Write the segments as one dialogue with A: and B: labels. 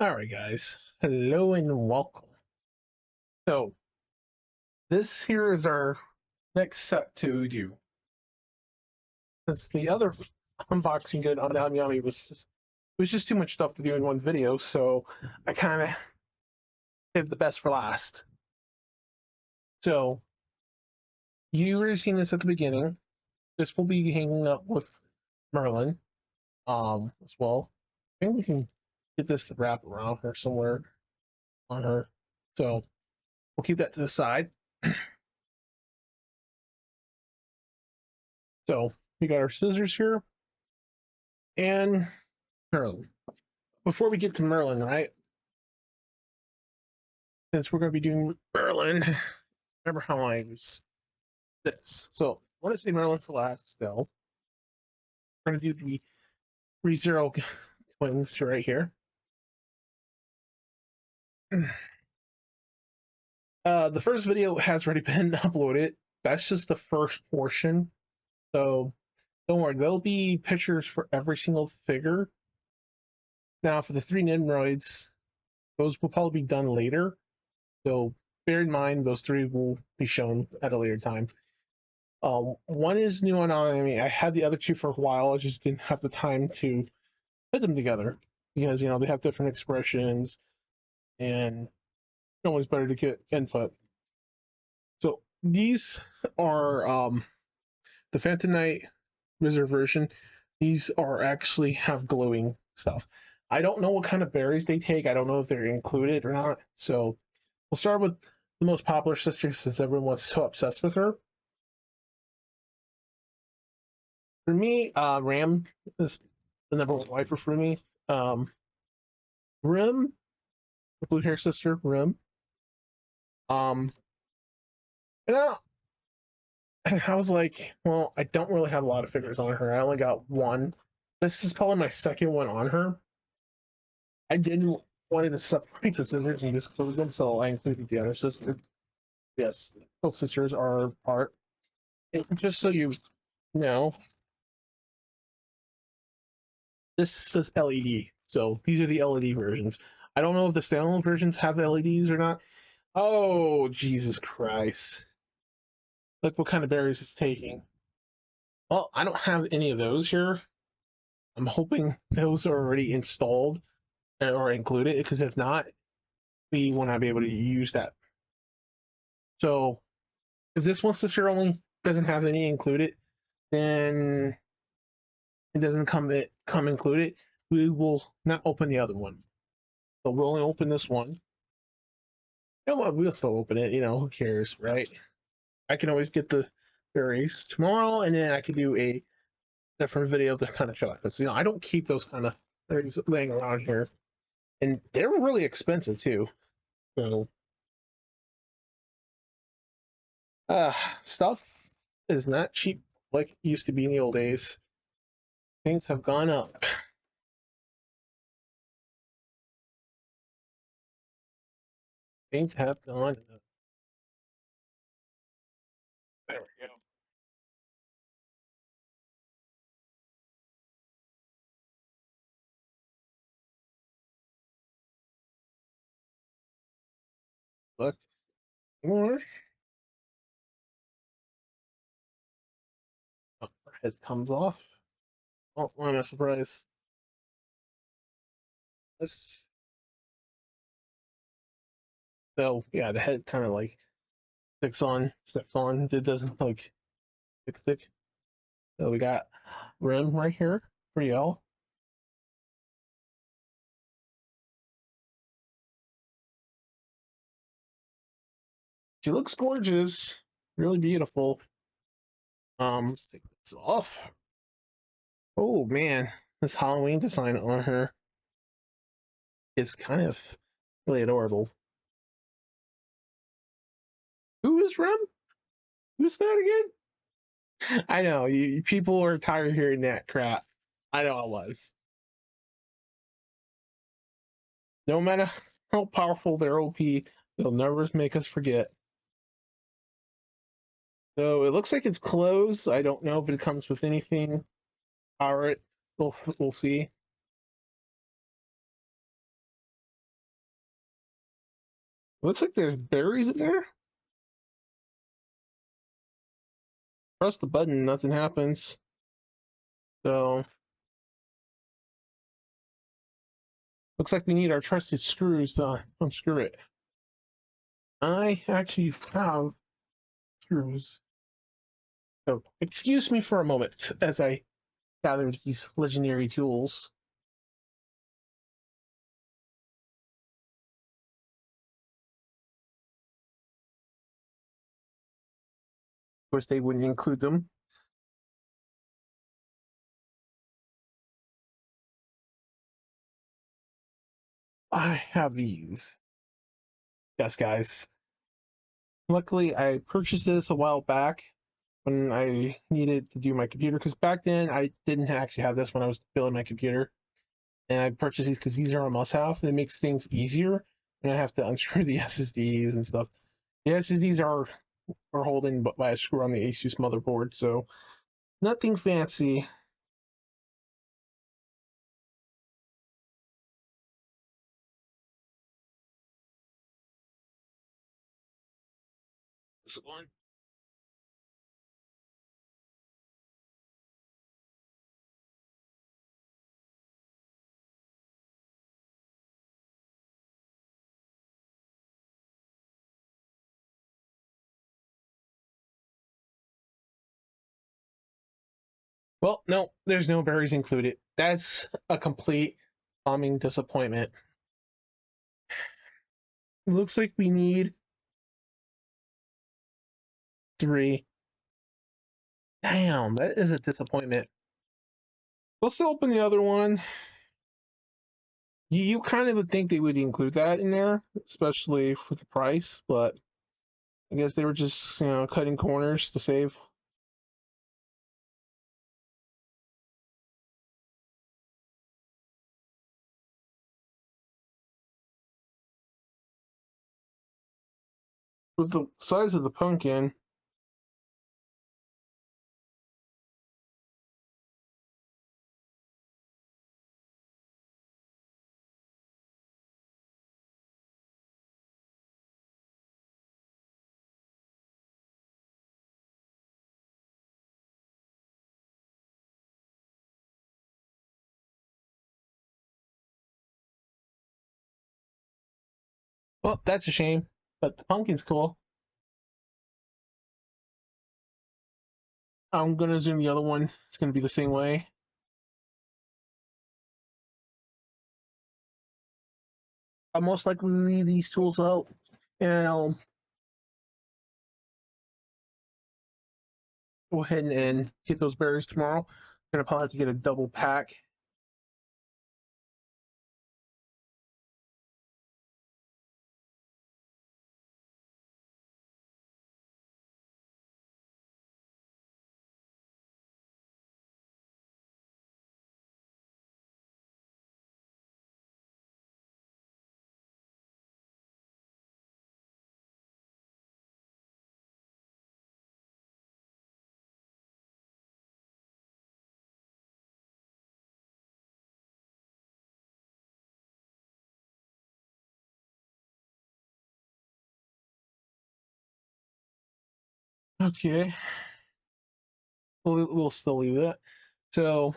A: Alright guys, hello and welcome. So, this here is our next set to do. Since the other unboxing did on AmiAmi was just too much stuff to do in one video, so I kind of saved the best for last. So, you already seen this at the beginning. This will be hanging up with Merlin, as well. I think we can get this to wrap around her somewhere on her. So, we'll keep that to the side. So, we got our scissors here. And Merlin. Before we get to Merlin, right? Since we're going to be doing Merlin, remember how I was this. So, I want to say Merlin for last still. We're going to do the ReZero twins right here. The first video has already been uploaded. That's just the first portion. So, don't worry, there'll be pictures for every single figure. Now, for the 3 Nimroids, those will probably be done later. So, bear in mind, those 3 will be shown at a later time. One is new on AmiAmi. I had the other 2 for a while. I just didn't have the time to put them together because, they have different expressions and it's always better to get input. So these are the Phantom Knight Wizard version. These are actually have glowing stuff. I don't know what kind of berries they take. I don't know if they're included or not. So we'll start with the most popular sister since everyone's so obsessed with her. For me, Ram is the number 1 waifu for me. Rim, the blue hair sister, Rim. And I was like, well, I don't really have a lot of figures on her. I only got 1. This is probably my second one on her. I didn't wanted to separate the sisters and disclose them, so I included the other sister. Yes, both sisters are part. And just so you know, this is LED. So these are the LED versions. I don't know if the standalone versions have LEDs or not. Oh, Jesus Christ. Look what kind of berries it's taking. Well, I don't have any of those here. I'm hoping those are already installed or included, because if not, we will not be able to use that. So if this one sister only doesn't have any included, then it doesn't come included. We will not open the other one. So we'll only open this one. You know what? We'll still open it. Who cares, right? I can always get the berries tomorrow, and then I can do a different video to kind of show it. Because I don't keep those kind of berries laying around here, and they're really expensive too. So, stuff is not cheap like it used to be in the old days. Things have gone up. Things have gone up. There we go. Look more. Oh, our head comes off. Oh, I'm a surprise. This. So yeah, the head kind of like sticks on. It doesn't like stick. So we got Rim right here for y'all. She looks gorgeous, really beautiful. Take this off. Oh man, this Halloween design on her is kind of really adorable. Who is Rim? Who's that again? I know people are tired of hearing that crap. I know I was. No matter how powerful their OP, they'll never make us forget. So it looks like it's closed. I don't know if it comes with anything. Power it. We'll see. Looks like there's berries in there. Press the button, nothing happens. So looks like we need our trusted screws to unscrew it. I actually have screws. So excuse me for a moment as I gather these legendary tools. Of course, they wouldn't include them. I have these. Yes, guys. Luckily, I purchased this a while back when I needed to do my computer, because back then I didn't actually have this when I was building my computer. And I purchased these because these are a must-have. It makes things easier, and I have to unscrew the SSDs and stuff. The SSDs are holding by a screw on the Asus motherboard, so nothing fancy. This one. Well, no, there's no berries included. That's a complete bombing disappointment. It looks like we need 3. Damn, that is a disappointment. Let's open the other one. You kind of would think they would include that in there, especially for the price, but I guess they were just, cutting corners to save. With the size of the pumpkin, well, that's a shame, but the pumpkin's cool. I'm gonna zoom the other one. It's gonna be the same way. I'll most likely leave these tools out, and I'll go ahead and get those berries tomorrow. I'm gonna probably have to get a double pack. Okay, we'll still leave that. So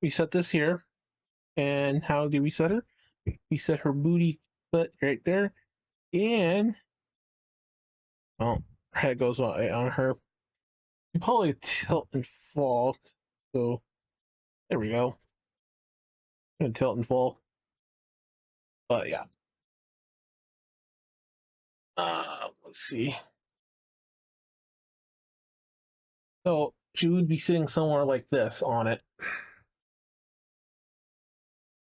A: we set this here, and how do we set her? We set her booty butt right there, and oh, her head goes on her. Probably tilt and fall. So there we go. Gonna tilt and fall. But yeah. Let's see. So she would be sitting somewhere like this on it.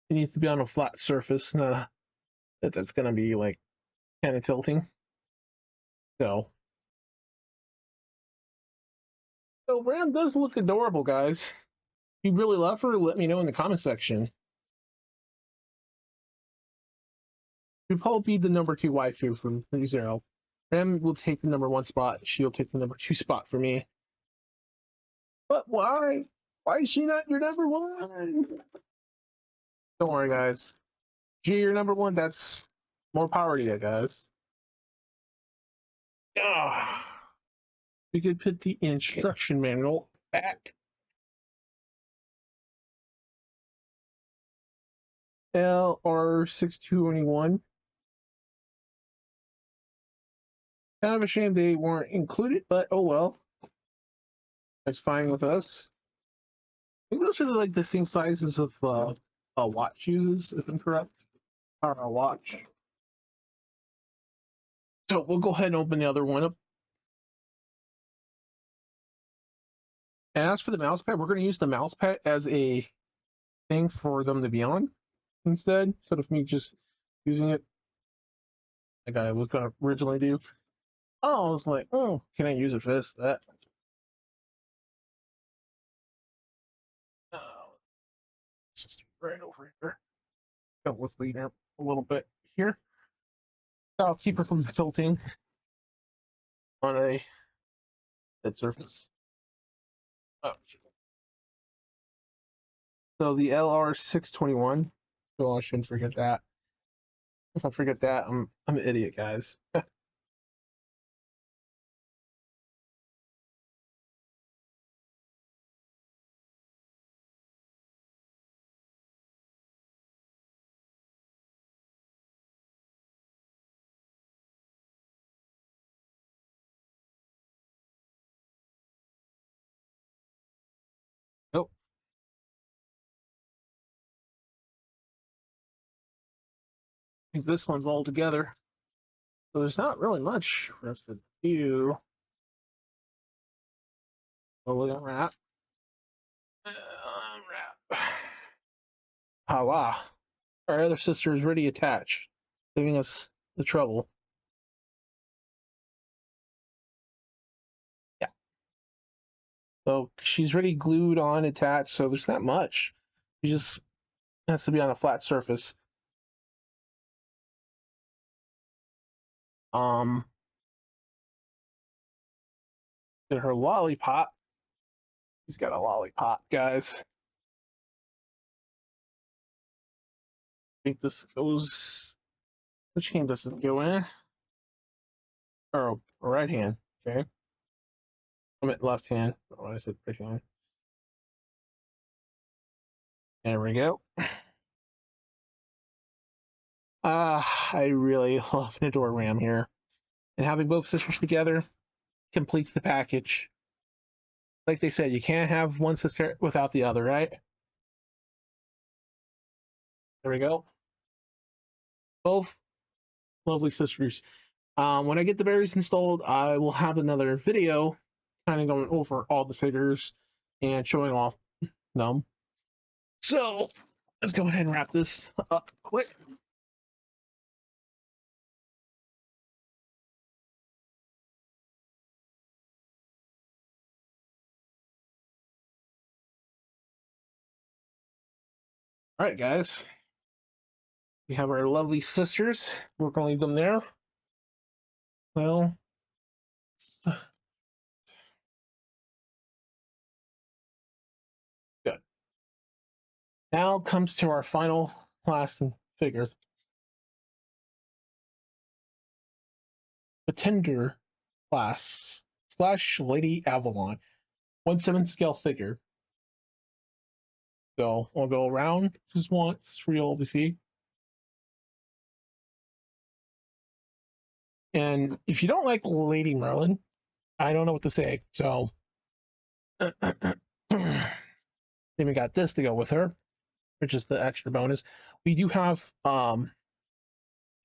A: It needs to be on a flat surface, not that's gonna be like kind of tilting. So, so Ram does look adorable, guys. If you really love her, let me know in the comment section. She'll probably be the number 2 waifu from ReZero. Ram will take the number 1 spot. She'll take the number 2 spot for me. But why? Why is she not your number 1? Don't worry, guys. She your number 1. That's More power to you guys. Ah, we could put the instruction manual back. LR6221. Kind of a shame they weren't included, but oh well. That's fine with us. I think those are like the same sizes of a watch uses, if I'm correct. Or a watch. So we'll go ahead and open the other one up. And as for the mouse pad, we're going to use the mouse pad as a thing for them to be on instead of me just using it like I was going to originally do. Oh, I was like, oh, can I use it for this, that? Oh, it's just right over here. Oh, let's lean up a little bit here. I'll keep it from tilting on a dead surface. Oh. So the LR621. So I shouldn't forget that. If I forget that, I'm an idiot, guys. Nope. I think this one's all together. So there's not really much for us to do. Oh, look at that. Wrap. Ah, wow. Our other sister is ready attached, saving us the trouble. Yeah. So she's already glued on, attached, so there's not much. She just has to be on a flat surface. Um, get her lollipop. She's got a lollipop, guys. I think this goes. Which hand does it go in? Or right hand, okay. I'm at left hand. Oh, I said right hand. There we go. I really love an Adore Ram here. And having both sisters together completes the package. Like they said, you can't have one sister without the other, right? There we go. Both lovely sisters. When I get the berries installed, I will have another video kind of going over all the figures and showing off them. So let's go ahead and wrap this up quick. All right, guys. We have our lovely sisters. We're going to leave them there. Well, good. Now comes to our final last figure. The Tender class / Lady Avalon. 1/7 scale figure. So I'll go around just once for you all to see. And if you don't like Lady Merlin, I don't know what to say. So then we got this to go with her, which is the extra bonus. We do have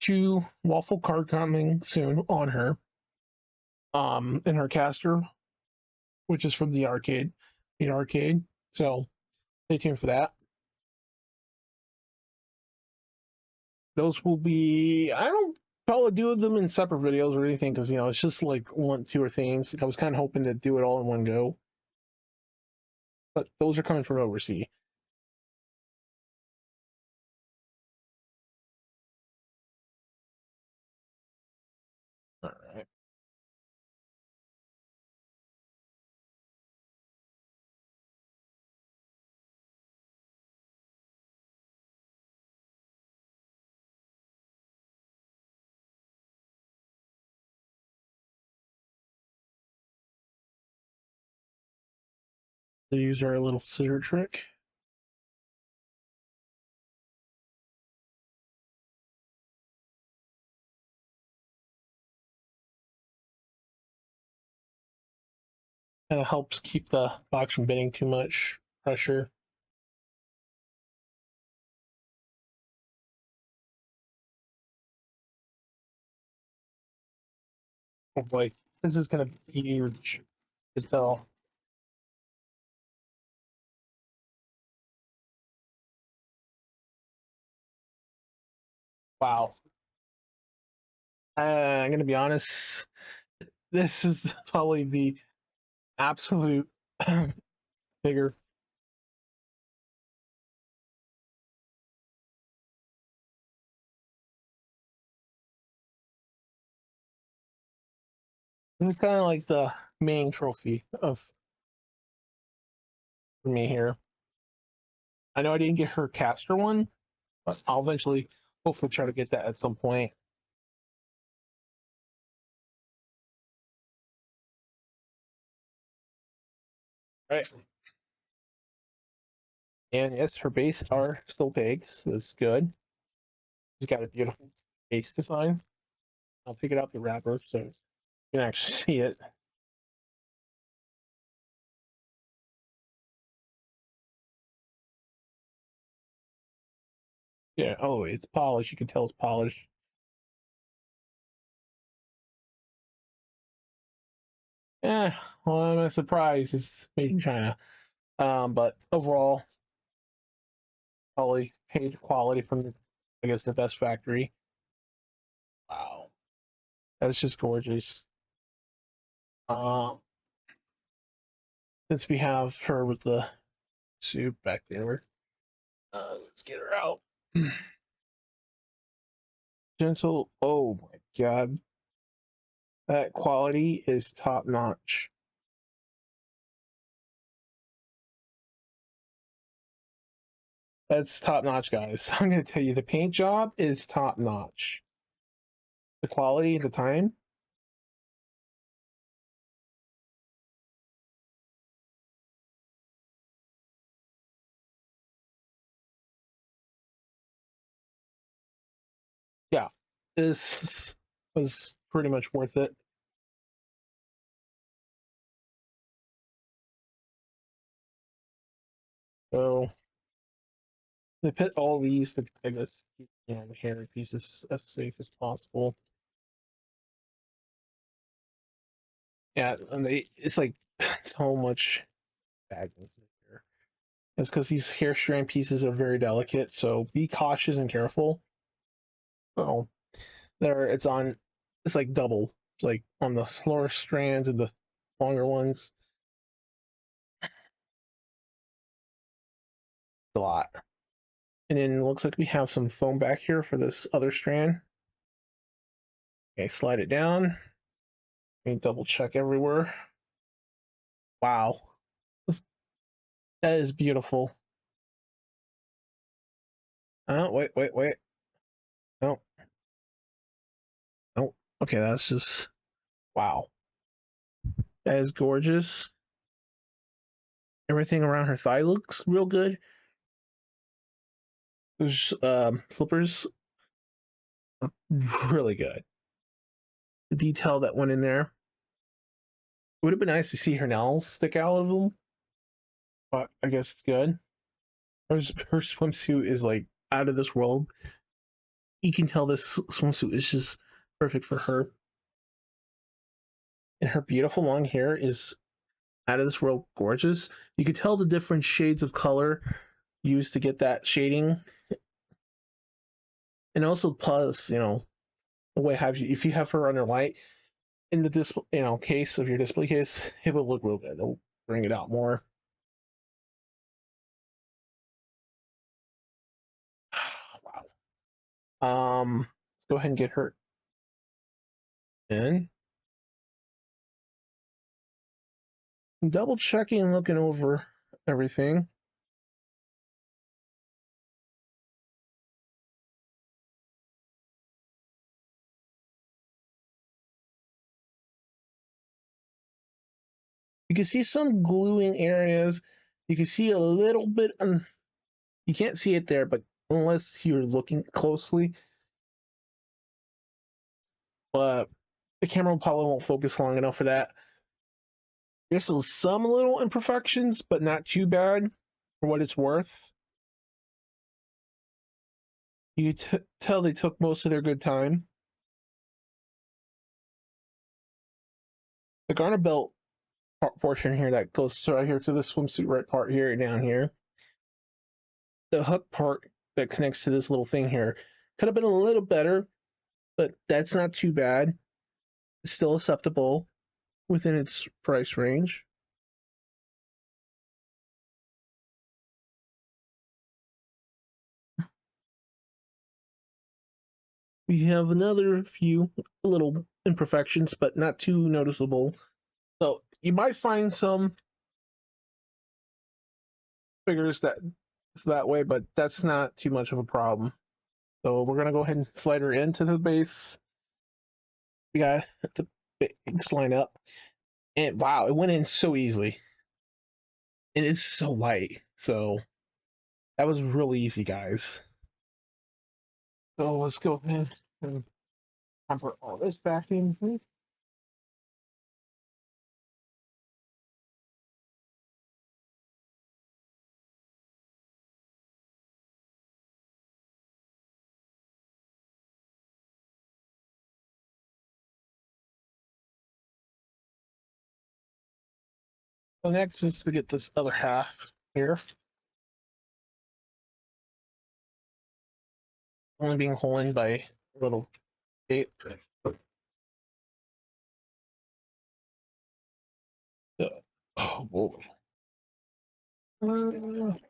A: 2 waffle card coming soon on her. In her caster, which is from the arcade. So stay tuned for that. Those will be, I don't probably do them in separate videos or anything because it's just like 1, 2 or things. I was kind of hoping to do it all in one go, but those are coming from overseas. All right. To use our little scissor trick. Kind of helps keep the box from getting too much pressure. Oh boy, this is gonna be huge as hell. Wow. I'm gonna be honest. This is probably the absolute figure. This is kind of like the main trophy of for me here. I know I didn't get her caster one, but I'll eventually, hopefully, try to get that at some point. Right. And yes, her base are still pigs. So it's good. She's got a beautiful base design. I'll pick it out the wrapper so you can actually see it. Yeah. Oh, it's polished. You can tell it's polished. Yeah. Well, I'm not surprised. It's made in China. But overall, probably paid quality from the, I guess, the best factory. Wow, that's just gorgeous. Um, since we have her with the suit back there, let's get her out. Gentle. Oh my god, that quality is top notch. That's top notch, guys. I'm gonna tell you, the paint job is top notch. The quality, the time. Yeah, this was pretty much worth it. So they put all these to, I guess, keep, the hair pieces as safe as possible. Yeah, and it's like so much bagging here. It's because these hair strand pieces are very delicate, so be cautious and careful. So it's like double. It's like on the slower strands and the longer ones, a lot. And then it looks like we have some foam back here for this other strand. Okay, slide it down. And double check everywhere. Wow, that is beautiful. Oh, wait. No, no. Okay, that's just wow. That is gorgeous. Everything around her thigh looks real good. Those slippers are really good. The detail that went in there. It would have been nice to see her nails stick out of them, but I guess it's good. Her swimsuit is like out of this world. You can tell this swimsuit is just perfect for her. And her beautiful long hair is out of this world gorgeous. You can tell the different shades of color used to get that shading. And also plus, the way have you if you have her under light in the display, case of your display case, it will look real good. It'll bring it out more. Wow. Let's go ahead and get her in. I'm double checking and looking over everything. You can see some gluing areas. You can see a little bit. You can't see it there, but unless you're looking closely, but the camera probably won't focus long enough for that. There's still some little imperfections, but not too bad for what it's worth. You tell they took most of their good time. The garter belt portion here that goes right here to the swimsuit right part here down here. The hook part that connects to this little thing here could have been a little better, but that's not too bad. It's still acceptable within its price range. We have another few little imperfections, but not too noticeable. So you might find some figures that way, but that's not too much of a problem. So we're gonna go ahead and slide her into the base. We got the base line up, and wow, it went in so easily, and it's so light. So that was really easy, guys. So let's go ahead and put all this back in. So next is to get this other half here. Only being holding by a little tape. Oh boy. Okay.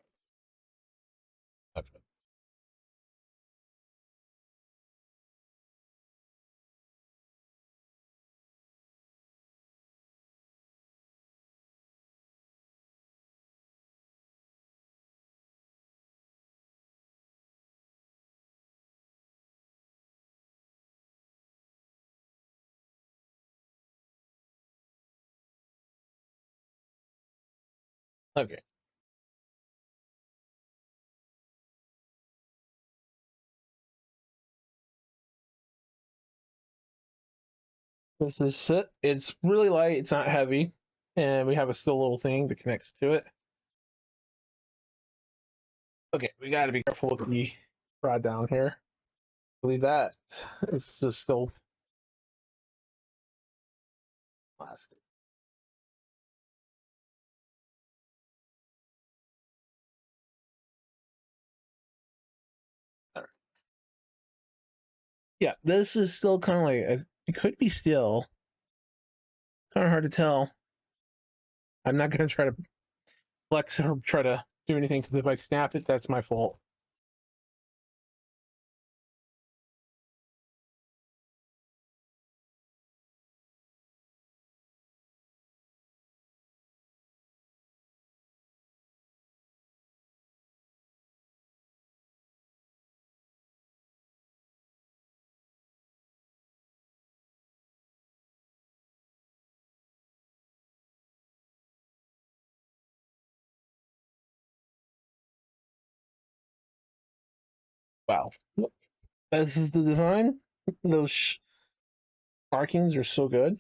A: Okay. This is it. It's really light. It's not heavy, and we have a still little thing that connects to it. Okay, we got to be careful with the rod down here. I believe that it's just still plastic. Right. Yeah, this is still kind of like it could be steel. Kind of hard to tell. I'm not gonna try to flex or try to do anything because if I snap it, that's my fault. Wow. This is the design. Those markings are so good.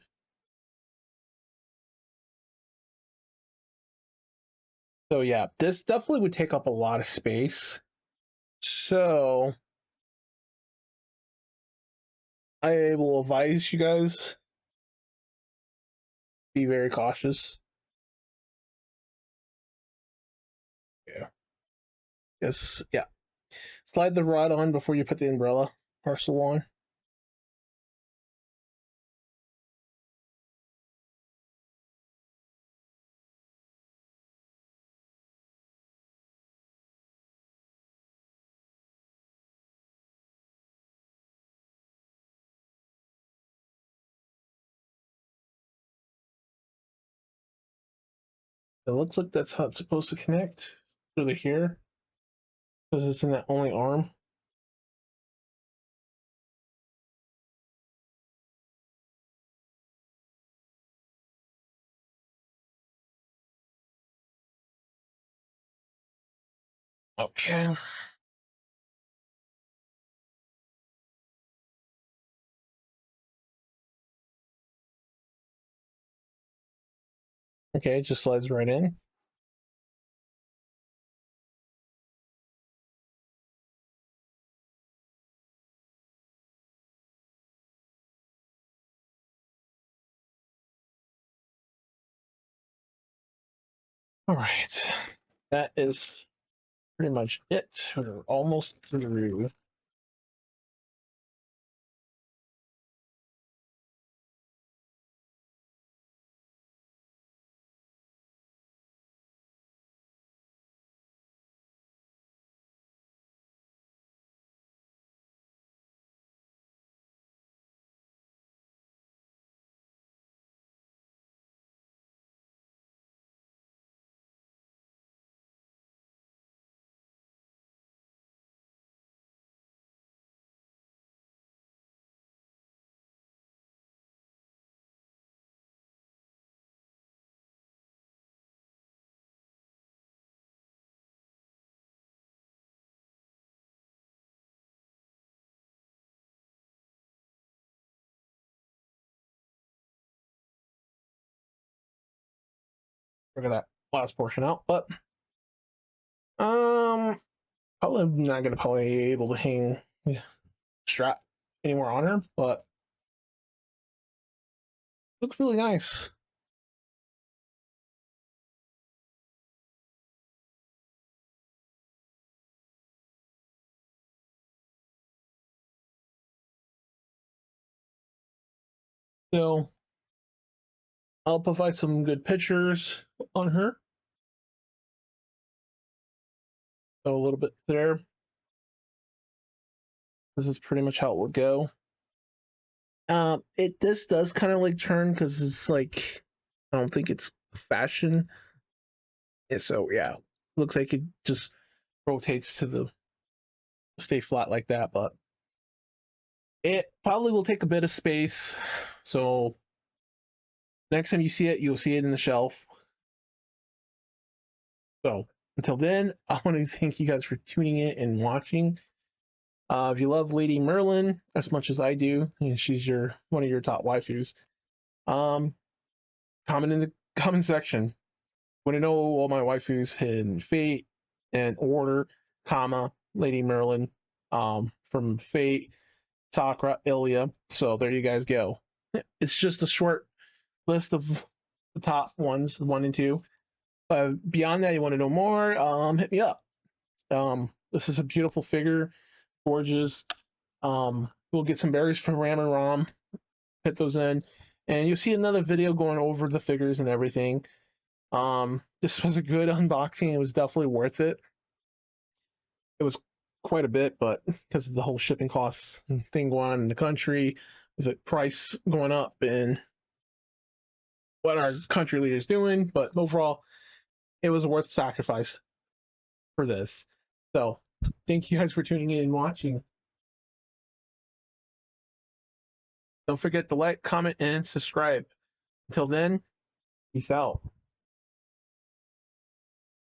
A: So yeah, this definitely would take up a lot of space. So I will advise you guys be very cautious. Yeah. Yes. Yeah. Slide the rod on before you put the umbrella parcel on. It looks like that's how it's supposed to connect through the here because it's in that only arm. Okay. Okay, it just slides right in. All right. That is pretty much it. We're almost through. Figure that last portion out, but probably not gonna probably able to hang strap anywhere on her, but looks really nice. So I'll provide some good pictures on her. So a little bit there. This is pretty much how it would go. This does kind of like turn because it's like I don't think it's fashion. And so yeah, looks like it just rotates to the stay flat like that, but it probably will take a bit of space. So next time you see it, you'll see it in the shelf. So until then, I want to thank you guys for tuning in and watching. If you love Lady Merlin as much as I do, and she's one of your top waifus, um, comment in the comment section. Want to know all my waifus in Fate and order, comma Lady Merlin, from Fate, Sakura, Ilya. So there you guys go. It's just a short list of the top ones, 1 and 2. Beyond that, you want to know more? Hit me up. This is a beautiful figure, gorgeous. We'll get some berries from Ram and Rom, hit those in, and you'll see another video going over the figures and everything. This was a good unboxing. It was definitely worth it. It was quite a bit, but because of the whole shipping costs thing going on in the country, with the price going up and what our country leaders doing, but overall, it was worth sacrifice for this. So, thank you guys for tuning in and watching. Don't forget to like, comment, and subscribe. Until then, peace out.